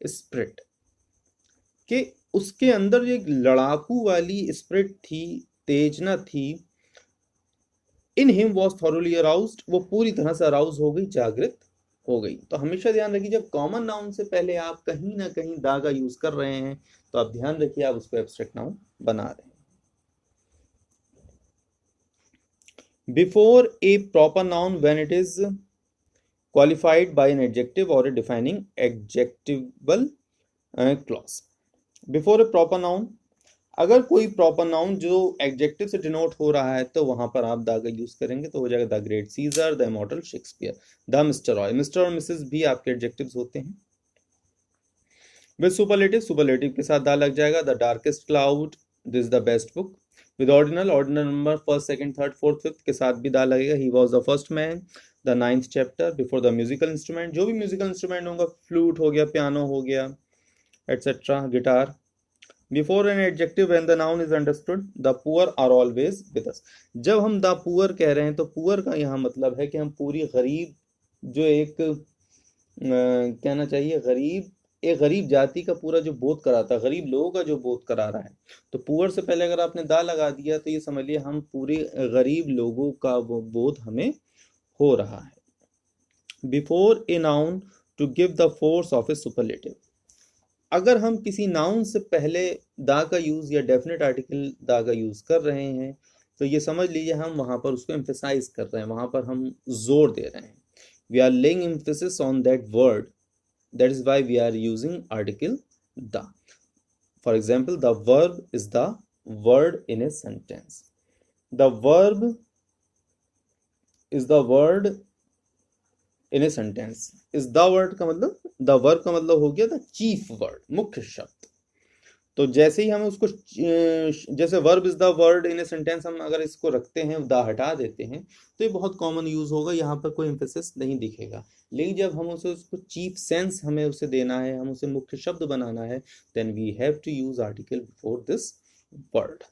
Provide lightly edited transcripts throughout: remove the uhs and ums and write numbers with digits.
Spirit, कि उसके अंदर जो एक लड़ाकू वाली स्पिरिट थी, तेजना थी, in him was thoroughly aroused, वो पूरी तरह से अराउज हो गई, जागृत हो गई। तो हमेशा ध्यान रखिए जब कॉमन नाउन से पहले आप कहीं ना कहीं दा का यूज कर रहे हैं तो आप ध्यान रखिए आप उसको एब्स्ट्रैक्ट नाउन बना रहे हैं। Before A proper noun when it is qualified by an adjective or a defining adjectival clause. Before a proper noun, अगर कोई प्रॉपर नाउन जो एडजेक्टिव से डिनोट हो रहा है तो वहां पर आप द का यूज करेंगे तो हो जाएगा the great Caesar, the immortal Shakespeare, the mister Roy. Mister और मिसेस भी आपके एडजेक्टिव्स होते हैं। विद सुपरलेटिव, सुपरलेटिव के साथ द लग जाएगा, the darkest cloud, this the best book. With ordinal, ordinal number first, second, third, fourth, fifth के साथ भी द लगेगा, he was the first man, the 9th chapter. Before the musical instrument, जो भी म्यूजिकल इंस्ट्रूमेंट होगा, flute हो गया, piano हो गया, et cetera, guitar. Before an adjective when the noun is understood, the poor are always with us. जब हम the poor कह रहे हैं तो पुअर का यहाँ मतलब है कि हम पूरी गरीब, जो एक कहना चाहिए गरीब, एक गरीब जाति का पूरा जो बोध कराता है, गरीब लोगों का जो बोध करा रहा है, तो पुअर से पहले अगर आपने दा लगा दिया तो ये समझ लिए हम पूरे गरीब लोगों का वो बोध हमें हो रहा है। Before a noun to give the force of a superlative, अगर हम किसी नाउन से पहले दा का यूज या डेफिनेट आर्टिकल दा का यूज कर रहे हैं तो ये समझ लीजिए हम वहां पर उसको एम्फेसाइज कर रहे हैं, वहां पर हम जोर दे रहे हैं। We are laying emphasis on that word, that is why we are using article the. For example, the verb is the word in a sentence. The verb is the word in a sentence. Is the word का मतलब, the word का मतलब हो गया the chief word, मुख्य शब्द। तो जैसे ही हम उसको जैसे verb is the word in a sentence, हम अगर इसको रखते हैं, द हटा देते हैं तो ये बहुत कॉमन यूज होगा, यहाँ पर कोई एम्फेसिस नहीं दिखेगा। लेकिन जब हम उसे उसको चीफ सेंस हमें उसे देना है, हम उसे मुख्य शब्द बनाना है, then we have to use article before this word.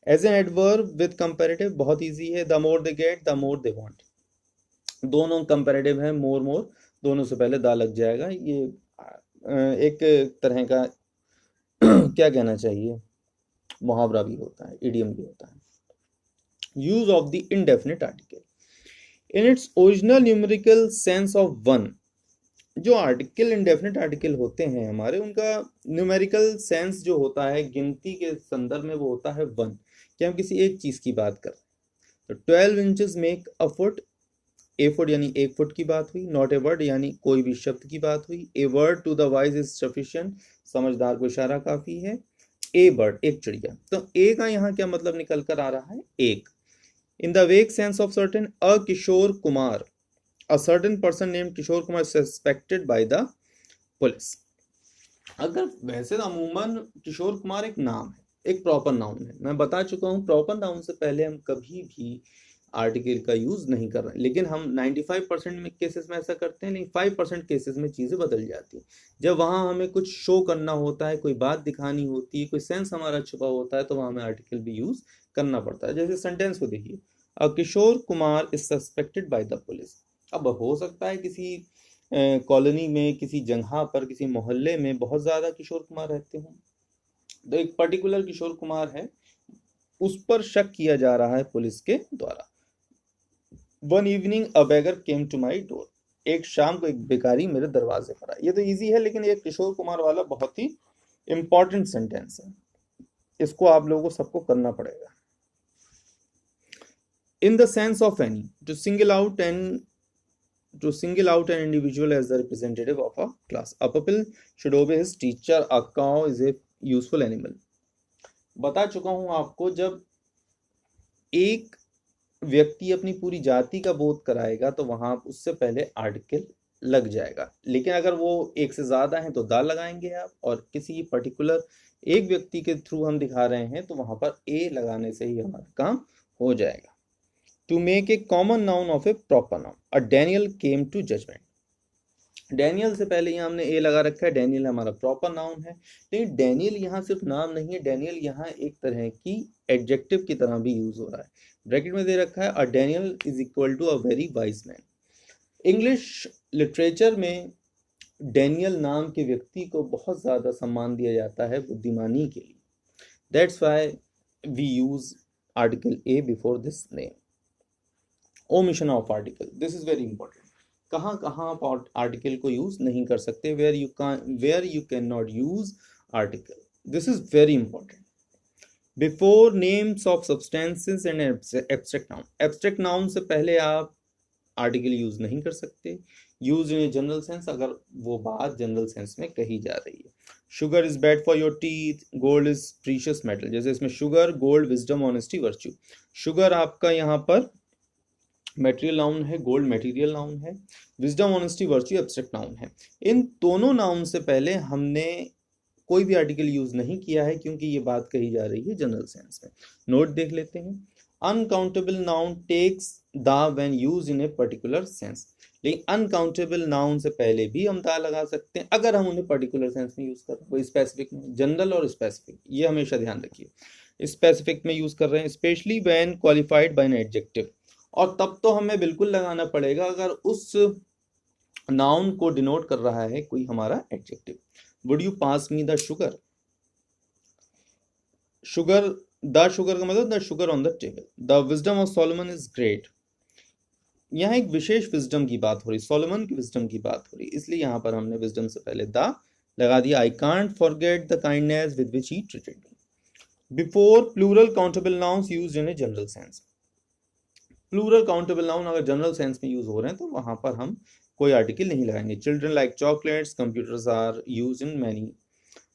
As an adverb with comparative बहुत इजी है, the more they get, the more they want. दोनों कंपैरेटिव है, मोर मोर दोनों से पहले दा लग जाएगा। ये एक तरह का क्या कहना चाहिए, मुहावरा भी होता है, इडियम भी होता है। Use of the indefinite article in its original numerical sense of one. जो आर्टिकल इंडेफिनिट आर्टिकल होते हैं हमारे, उनका न्यूमेरिकल सेंस जो होता है गिनती के संदर्भ में, वो होता है वन, कि हम किसी एक चीज की बात कर रहे हैं। तो 12 inches make a foot, A foot यानी एक फुट की बात हुई। नॉट ए वर्ड यानी कोई भी शब्द की बात हुई। A word to the wise is sufficient, समझदार को इशारा काफी है। ए बर्ड एक चिड़िया, तो ए का यहाँ क्या मतलब निकल कर आ रहा है, एक। In the weak sense of certain, a Kishore Kumar, a certain person named Kishore Kumar suspected by the police. अगर वैसे तो अमूमन किशोर कुमार एक नाम है, एक प्रॉपर नाउन है, मैं बता चुका हूँ प्रॉपर नाउन से पहले हम कभी भी आर्टिकल का यूज नहीं कर रहे हैं। लेकिन हम 95% में केसेस में ऐसा करते हैं, लेकिन 5% केसेस में चीजें बदल जाती हैं। जब वहां हमें कुछ शो करना होता है, कोई बात दिखानी होती है, कोई सेंस हमारा छुपा होता है, तो वहां हमें आर्टिकल भी यूज करना पड़ता है। जैसे सेंटेंस को देखिए, a Kishore Kumar is suspected by the police. अब हो सकता है किसी कॉलोनी में, किसी जगह पर, किसी मोहल्ले में बहुत ज्यादा किशोर कुमार रहते हों, तो एक पर्टिकुलर किशोर कुमार है, उस पर शक किया जा रहा है पुलिस के द्वारा। One evening a beggar came to my door, एक शाम को एक भिखारी मेरे दरवाजे पर आया। ये तो इजी है, लेकिन ये किशोर कुमार वाला बहुत ही इंपॉर्टेंट सेंटेंस है, इसको आप लोगों को सबको करना पड़ेगा। In the sense of any, to single out and to single out an individual as the representative of a class. A pupil should obey his teacher. A cow is a useful animal. बता चुका हूं आपको, जब एक व्यक्ति अपनी पूरी जाति का बोध कराएगा तो वहां उससे पहले आर्टिकल लग जाएगा। लेकिन अगर वो एक से ज्यादा है तो दा लगाएंगे आप, और किसी पर्टिकुलर एक व्यक्ति के थ्रू हम दिखा रहे हैं तो वहां पर ए लगाने से ही हमारा काम हो जाएगा। To make a common noun of a proper noun, a Daniel came to judgment. Daniel से पहले यहाँ हमने ए लगा रखा है, डैनियल हमारा प्रॉपर नाउन है। लेकिन डैनियल यहाँ सिर्फ नाम नहीं है, डैनियल यहाँ एक तरह की एडजेक्टिव की तरह भी यूज हो रहा है। ब्रैकेट में दे रखा है, a Daniel is equal to a very wise man. English literature में डैनियल नाम के व्यक्ति को बहुत ज़्यादा सम्मान दिया जाता है बुद्धिमानी के लिए। That's why we use article a before this name. Omission of article, this is very important. कहाँ कहाँ आप आर्टिकल को यूज नहीं कर सकते, where you can not use article, this is very important. Before names of substances and abstract noun, abstract noun से पहले आप आर्टिकल यूज नहीं कर सकते। Use in a general sense, अगर वो बात जनरल सेंस में कही जा रही है। Sugar is bad for your teeth, gold is precious metal, जैसे इसमें sugar, gold, wisdom, honesty, virtue. Sugar आपका यहाँ पर मेटेरियल नाउन है, गोल्ड मटेरियल नाउन है, wisdom, honesty, virtue abstract noun है। इन दोनों नाउन से पहले हमने कोई भी आर्टिकल यूज नहीं किया है, क्योंकि ये बात कही जा रही है जनरल सेंस में। नोट देख लेते हैं। Uncountable noun takes the when use in a particular sense, लेकिन अनकाउंटेबल नाउन से पहले भी हम दा लगा सकते हैं अगर हम उन्हें पर्टिकुलर सेंस में यूज कर रहे हैं। कोई स्पेसिफिक में, जनरल और स्पेसिफिक, ये हमेशा ध्यान रखिए। स्पेसिफिक में यूज कर रहे हैं, specially when qualified by an adjective, और तब तो हमें बिल्कुल लगाना पड़ेगा अगर उस नाउन को डिनोट कर रहा है कोई हमारा adjective. Would you pass me the sugar, sugar, the sugar का मतलब the sugar on the table. The wisdom of Solomon is great, यहाँ एक विशेष विजडम की बात हो रही, सोलोमन की विजडम की बात हो रही, इसलिए यहाँ पर हमने विजडम से पहले द लगा दिया। I can't forget the kindness with which he treated me. Before plural countable nouns used in a general sense, plural countable noun अगर जनरल सेंस में यूज हो रहे हैं तो वहां पर हम कोई आर्टिकल नहीं लगाएंगे। Children like chocolates, computers are use in many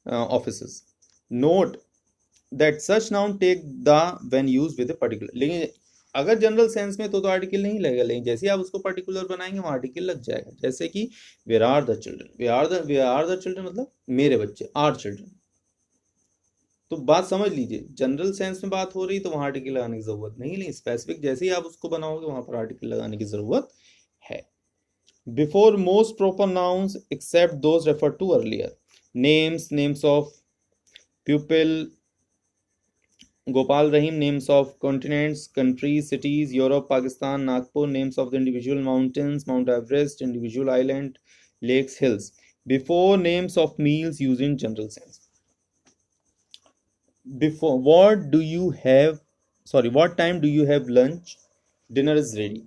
offices. Note that such noun take the when used with a particular, लेकिन अगर जनरल सेंस में तो आर्टिकल नहीं लगेगा, लेकिन जैसे ही आप उसको पर्टिकुलर बनाएंगे वहाँ आर्टिकल लग जाएगा। जैसे कि where are the children, where are the children मतलब मेरे बच्चे, आर चिल्ड्रन। तो बात समझ लीजिए, जनरल सेंस में बात हो रही तो वहाँ आर्टिकल लगाने की जरूरत नहीं, लेकिन स्पेसिफिक जैसे ही आप उसको बनाओगे वहां पर आर्टिकल लगाने की जरूरत है। Before most proper nouns except those refer to earlier, names, names of people, Gopal Rahim, names of continents, countries, cities, Europe, Pakistan, Nagpur, names of the individual mountains, Mount Everest, individual island, lakes, hills. Before names of meals use in general sense. Before, what time do you have lunch, dinner is ready।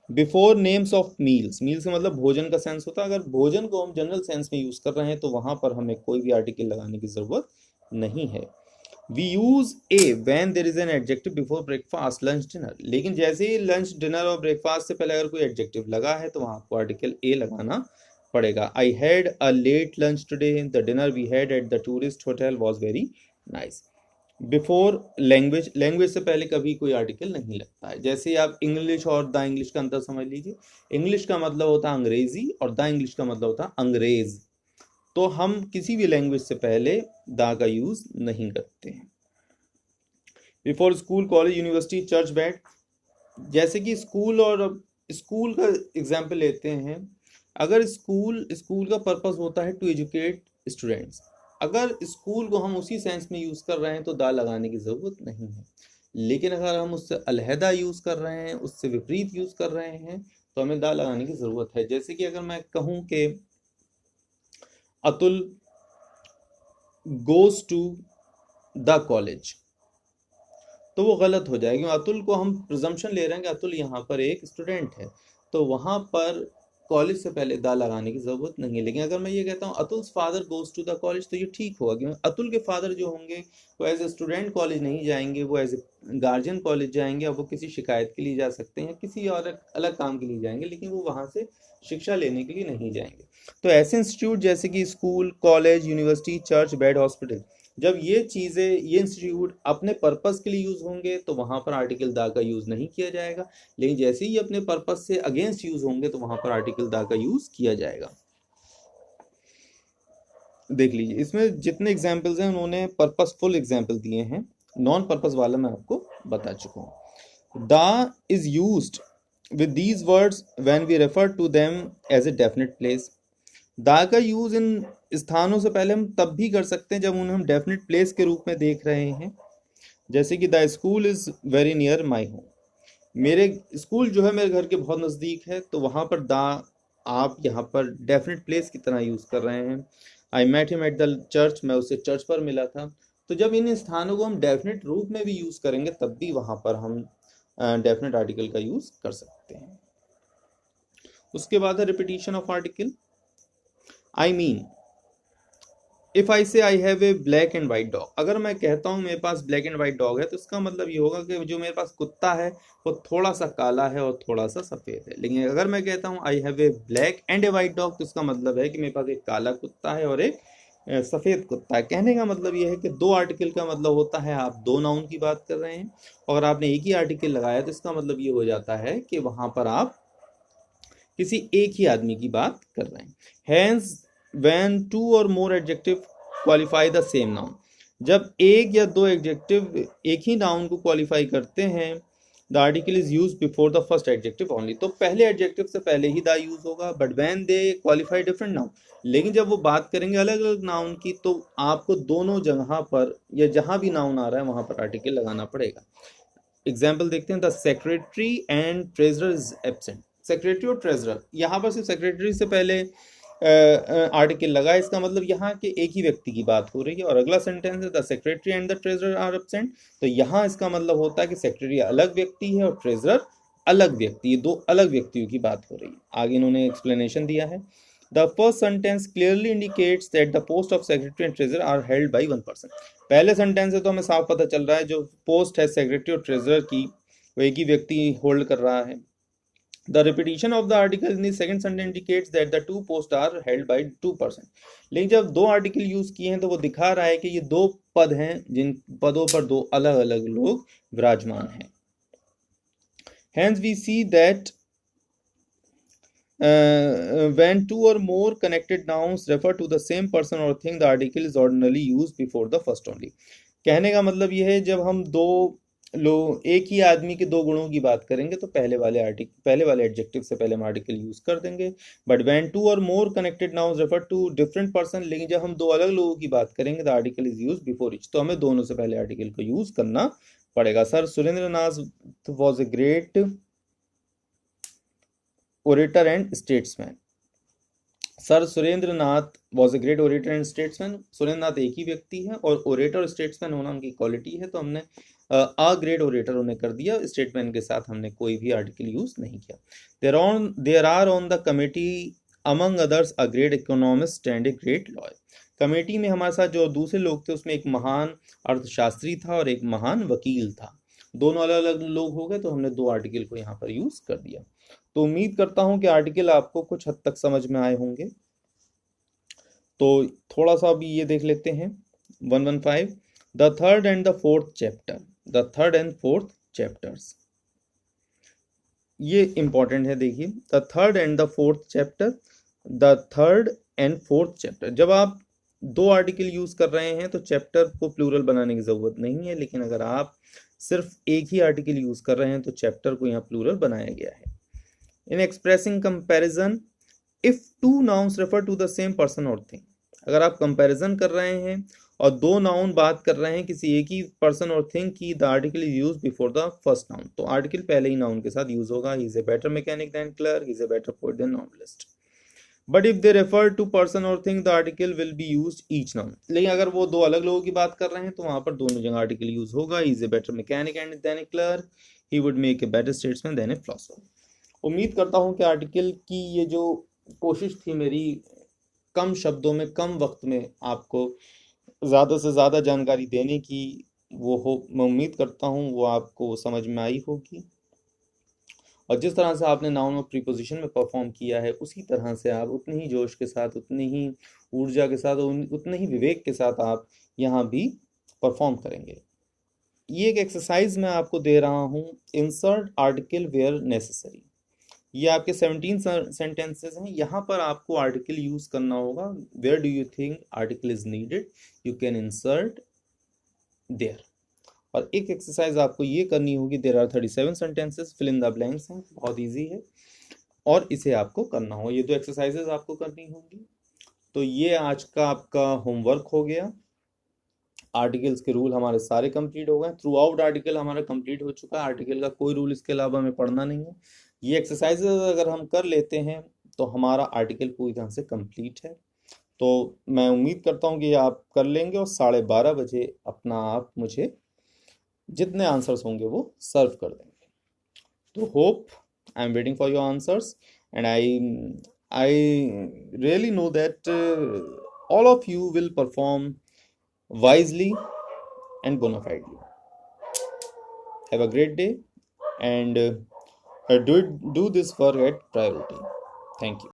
Before names of meals, meals का मतलब भोजन का sense होता है। अगर भोजन को हम जनरल सेंस में यूज कर रहे हैं तो वहां पर हमें कोई भी आर्टिकल लगाने की जरूरत नहीं है। We use a when there is an adjective before breakfast, lunch, dinner, लेकिन जैसे ही लंच, डिनर और ब्रेकफास्ट से पहले अगर कोई एडजेक्टिव लगा है तो वहां आपको आर्टिकल ए लगाना पड़ेगा। I had a late lunch today, the dinner we had at the tourist hotel was very nice. Before language, language से पहले कभी कोई आर्टिकल नहीं लगता है। जैसे ही आप इंग्लिश और द इंग्लिश का अंतर समझ लीजिए, इंग्लिश का मतलब होता है अंग्रेजी और द इंग्लिश का मतलब होता है अंग्रेज, तो हम किसी भी लैंग्वेज से पहले द का यूज नहीं करते हैं। Before school, college, university, church, bat, जैसे कि स्कूल, और स्कूल का एग्जाम्पल लेते हैं। अगर स्कूल का पर्पस होता है टू एजुकेट स्टूडेंट्स, अगर स्कूल को हम उसी सेंस में यूज कर रहे हैं तो दा लगाने की जरूरत नहीं है, लेकिन अगर हम उससे अलहदा यूज कर रहे हैं, उससे विपरीत यूज कर रहे हैं तो हमें दा लगाने की जरूरत है। जैसे कि अगर मैं कहूं कि Atul goes to the college, तो वो गलत हो जाएगा, क्योंकि अतुल को हम प्रिजम्पशन ले रहे हैं कि अतुल यहाँ पर एक स्टूडेंट है, तो वहां पर कॉलेज से पहले दा लगाने की जरूरत नहीं है। लेकिन अगर मैं ये कहता हूँ Atul's father goes to the college, तो ये ठीक होगा, क्योंकि अतुल के फादर जो होंगे वो एज ए स्टूडेंट कॉलेज नहीं जाएंगे, वो एज ए गार्जियन कॉलेज जाएंगे। अब वो किसी शिकायत के लिए जा सकते हैं, किसी और अलग काम के लिए जाएंगे, लेकिन वो वहां से शिक्षा लेने के लिए नहीं जाएंगे। तो ऐसे इंस्टीट्यूट जैसे कि school, college, university, church, bed, hospital, जब ये चीज़ें, ये इंस्टीट्यूट अपने पर्पस के लिए यूज होंगे तो वहां पर आर्टिकल दा का यूज नहीं किया जाएगा, लेकिन जैसे ही अपने पर्पस से अगेंस्ट यूज होंगे तो वहां पर आर्टिकल दा का यूज किया जाएगा। देख लीजिए, इसमें जितने एग्जाम्पल्स हैं उन्होंने पर्पसफुल एग्जाम्पल दिए हैं, नॉन पर्पस वाला मैं आपको बता चुका हूँ। The is used with these words when we refer to them as a definite place. The का यूज इन स्थानों से पहले हम तब भी कर सकते हैं जब उन्हें हम डेफिनेट प्लेस के रूप में देख रहे हैं। जैसे कि the school is very near my home, मेरे स्कूल जो है मेरे घर के बहुत नज़दीक है, तो वहाँ पर दा आप यहाँ पर डेफिनेट प्लेस की तरह यूज़ कर रहे हैं। I met him at the church, मैं उससे चर्च पर मिला था। तो जब इन स्थानों को हम डेफिनेट रूप में भी यूज़ करेंगे तब भी वहाँ पर हम डेफिनेट आर्टिकल का यूज़ कर सकते हैं। उसके बाद है repetition of article. I mean if I say I have a black and white dog, अगर मैं कहता हूँ मेरे पास ब्लैक एंड वाइट डॉग है तो इसका मतलब ये होगा कि जो मेरे पास कुत्ता है वो थोड़ा सा काला है और थोड़ा सा सफ़ेद है। लेकिन अगर मैं कहता हूँ आई have a black and A white dog तो इसका मतलब है कि मेरे पास एक काला कुत्ता है और एक सफ़ेद कुत्ता है। कहने का मतलब ये है कि दो आर्टिकल का मतलब होता है आप दो नाउन की बात कर रहे हैं, और आपने एक ही आर्टिकल लगाया तो इसका मतलब ये हो जाता है कि वहाँ पर आप किसी एक ही आदमी की बात कर रहे हैं। Hence when two or more adjective qualify the same noun, जब एक या दो एडजेक्टिव एक ही नाउन को क्वालिफाई करते हैं, the article is use before the first adjective only, तो पहले एडजेक्टिव से पहले ही द यूज होगा। But when they qualify different noun, लेकिन जब वो बात करेंगे अलग अलग नाउन की तो आपको दोनों जगह पर या जहां भी नाउन आ रहा है वहां पर आर्टिकल लगाना पड़ेगा। एग्जाम्पल देखते हैं, the secretary and treasurer is absent. Secretary और ट्रेजरर, यहाँ पर सिर्फ सेक्रेटरी से पहले आर्टिकल लगा, इसका मतलब यहाँ के एक ही व्यक्ति की बात हो रही है। और अगला सेंटेंस है the secretary and the treasurer are absent, तो यहाँ इसका मतलब होता है कि सेक्रेटरी अलग व्यक्ति है और ट्रेजरर अलग व्यक्ति, ये दो अलग व्यक्तियों की बात हो रही है। आगे इन्होंने एक्सप्लेनेशन दिया है, the first sentence clearly indicates that the post of secretary and treasurer are held by one person. पहले सेंटेंस से तो हमें साफ पता चल रहा है जो पोस्ट है सेक्रेटरी और ट्रेजरर की वो एक ही व्यक्ति होल्ड कर रहा है। The repetition of the article in the second sentence indicates that the two posts are held by two person। लेकिन जब दो आर्टिकल यूज किए हैं तो वो दिखा रहा है कि ये दो पद हैं जिन पदों पर दो अलग अलग लोग विराजमान हैं। Hence we see that when two or more connected nouns refer to the same person or thing, the article is ordinarily used before the first only। कहने का मतलब ये है जब हम दो लोग एक ही आदमी के दो गुणों की बात करेंगे तो पहले वाले एडजेक्टिव से पहले हम आर्टिकल यूज कर देंगे। But when two or more connected nouns refer to different person, लेकिन जब हम दो अलग लोगों की बात करेंगे the article is use before each, तो हमें दोनों से पहले आर्टिकल को यूज करना पड़ेगा। Sir Surendra Nath was a great orator and statesman. Sir Surendra Nath was a great orator and statesman, Surendra Nath एक ही व्यक्ति है और ओरेटर और स्टेट्समैन होना उनकी क्वालिटी है, तो हमने अ ग्रेट ओरेटर उन्हें कर दिया, स्टेटमैन के साथ हमने कोई भी आर्टिकल यूज नहीं किया। There are on the committee among others a great economist and a great lawyer. Committee में हमारे साथ जो दूसरे लोग थे उसमें एक महान अर्थशास्त्री था और एक महान वकील था, दोनों अलग अलग लोग हो गए तो हमने दो आर्टिकल को यहाँ पर यूज कर दिया। तो उम्मीद करता हूँ कि आर्टिकल आपको कुछ हद तक समझ में आए होंगे। तो थोड़ा सा अभी ये देख लेते हैं 115 the third and the fourth chapter, the third and fourth chapters, ये इंपॉर्टेंट है। देखिए the third and the fourth chapter, the third and fourth chapter, जब आप दो आर्टिकल यूज कर रहे हैं तो चैप्टर को प्लूरल बनाने की जरूरत नहीं है, लेकिन अगर आप सिर्फ एक ही आर्टिकल यूज कर रहे हैं तो चैप्टर को यहाँ प्लूरल बनाया गया है। In expressing comparison if two nouns refer to the same person और थिंग, अगर आप कंपैरिजन कर रहे हैं और दो नाउन बात कर रहे हैं किसी एक ही पर्सन और थिंग की, the article is use before the first noun, तो आर्टिकल पहले ही नाउन के साथ यूज होगा। He is a better mechanic than clerk, he is a better poet than novelist. But if they refer to person और thing the article will be use each noun, लेकिन अगर वो दो अलग लोगों की बात कर रहे हैं तो वहां पर दोनों जगह आर्टिकल यूज होगा। He is a better mechanic and than a clerk, he would make a better statesman than a philosopher. उम्मीद करता हूं कि आर्टिकल की ये जो कोशिश थी मेरी कम शब्दों में कम वक्त में आपको ज़्यादा से ज़्यादा जानकारी देने की, वो हो मैं उम्मीद करता हूँ वो आपको समझ में आई होगी। और जिस तरह से आपने नाउन और प्रीपोजिशन में परफॉर्म किया है उसी तरह से आप उतने ही जोश के साथ, उतनी ही ऊर्जा के साथ, उतने ही विवेक के साथ आप यहाँ भी परफॉर्म करेंगे। ये एक एक्सरसाइज मैं आपको दे रहा हूँ, इंसर्ट आर्टिकल वेयर नेसेसरी। ये आपके 17 सेंटेंसेस हैं, यहाँ पर आपको आर्टिकल यूज करना होगा। Where do you think article is needed, you can insert there. और एक एक्सरसाइज आपको ये करनी होगी, there are 37 sentences, fill in the blanks हैं, बहुत इजी है और इसे आपको करना हो। ये दो एक्सरसाइजेज आपको करनी होंगी। तो ये आज का आपका होमवर्क हो गया। आर्टिकल्स के रूल हमारे सारे कंप्लीट हो गए, थ्रू आउट आर्टिकल हमारा कंप्लीट हो चुका है, आर्टिकल का कोई रूल इसके अलावा हमें पढ़ना नहीं है। ये एक्सरसाइजेज अगर हम कर लेते हैं तो हमारा आर्टिकल पूरी तरह से कंप्लीट है। तो मैं उम्मीद करता हूँ कि आप कर लेंगे और 12:30 बजे अपना आप मुझे जितने आंसर्स होंगे वो सर्व कर देंगे। तो hope I am waiting for your answers and I really know that all of you will perform wisely and bona fidely. Have a great day and do this work at priority. Thank you.